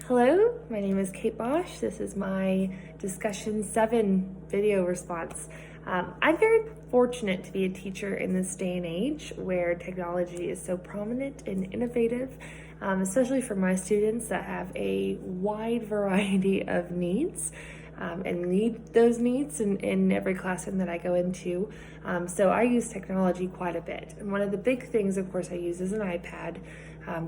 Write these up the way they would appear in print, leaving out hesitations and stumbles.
Hello, my name is Kate Bosch. This is my discussion 7 video response. I'm very fortunate to be a teacher in this day and age where technology is so prominent and innovative, especially for my students that have a wide variety of needs. And need those needs in every classroom that I go into. So I use technology quite a bit. And one of the big things, of course, I use is an iPad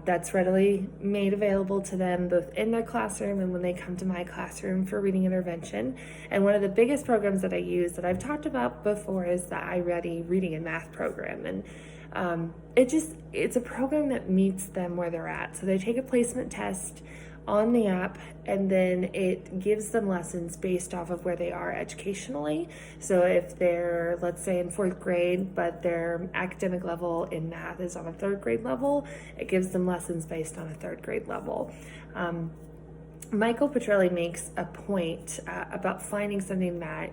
that's readily made available to them both in their classroom and when they come to my classroom for reading intervention. And one of the biggest programs that I use that I've talked about before is the iReady reading and math program. And it's a program that meets them where they're at. So they take a placement test on the app, and then it gives them lessons based off of where they are educationally. So if they're, let's say, in 4th grade, but their academic level in math is on a 3rd grade level, it gives them lessons based on a 3rd grade level. Michael Petrelli makes a point about finding something that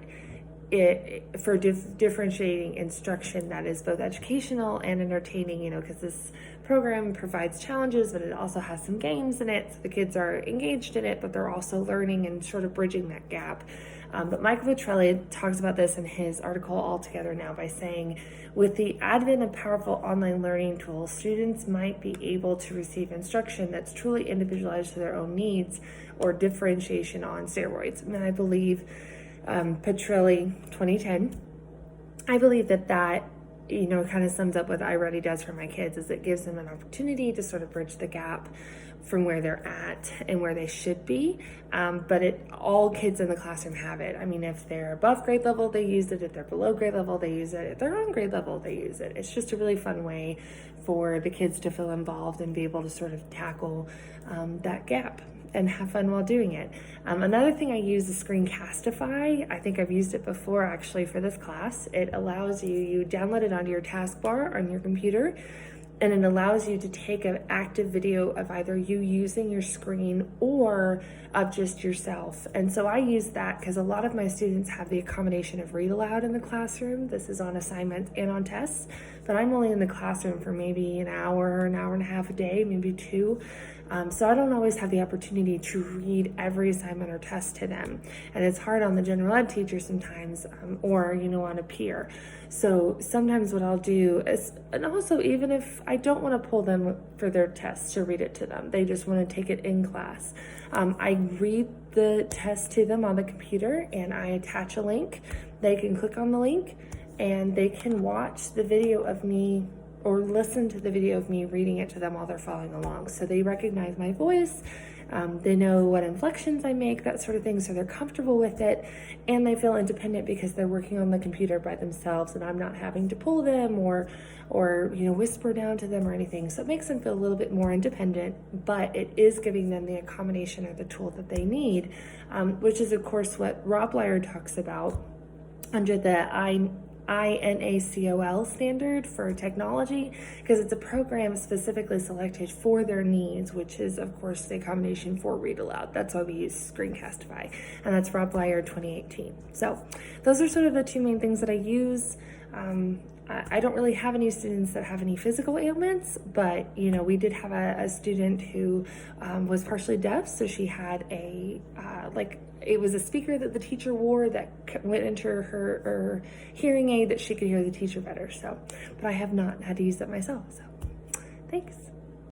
for differentiating instruction that is both educational and entertaining, because this program provides challenges, but it also has some games in it, so the kids are engaged in it, but they're also learning and sort of bridging that gap. But Michael Petrelli talks about this in his article All Together Now by saying, with the advent of powerful online learning tools, students might be able to receive instruction that's truly individualized to their own needs, or differentiation on steroids. And I believe Petrelli 2010, I believe that kind of sums up what iReady does for my kids, is it gives them an opportunity to sort of bridge the gap from where they're at and where they should be. But all kids in the classroom have it. I mean, if they're above grade level, they use it. If they're below grade level, they use it. If they're on grade level, they use it. It's just a really fun way for the kids to feel involved and be able to sort of tackle that gap and have fun while doing it. Another thing I use is Screencastify. I think I've used it before actually for this class. It allows you download it onto your taskbar on your computer, and it allows you to take an active video of either you using your screen or of just yourself. And so I use that because a lot of my students have the accommodation of read aloud in the classroom. This is on assignments and on tests, but I'm only in the classroom for maybe an hour and a half a day, maybe 2. So I don't always have the opportunity to read every assignment or test to them. And it's hard on the general ed teacher sometimes, or, on a peer. So sometimes what I'll do is, and also even if I don't want to pull them for their tests to read it to them, they just want to take it in class. I read the test to them on the computer and I attach a link. They can click on the link and they can watch the video of me or listen to the video of me reading it to them while they're following along. So they recognize my voice, they know what inflections I make, that sort of thing, so they're comfortable with it, and they feel independent because they're working on the computer by themselves and I'm not having to pull them or whisper down to them or anything. So it makes them feel a little bit more independent, but it is giving them the accommodation or the tool that they need, which is of course what Rob Bleier talks about under the INACOL standard for technology, because it's a program specifically selected for their needs, which is of course the accommodation for read aloud. That's why we use Screencastify, and that's Rob Bleier 2018. So those are sort of the 2 main things that I use. I don't really have any students that have any physical ailments, but we did have a student who was partially deaf, so she had it was a speaker that the teacher wore that went into her hearing aid that she could hear the teacher better. So, but I have not had to use that myself. So, thanks.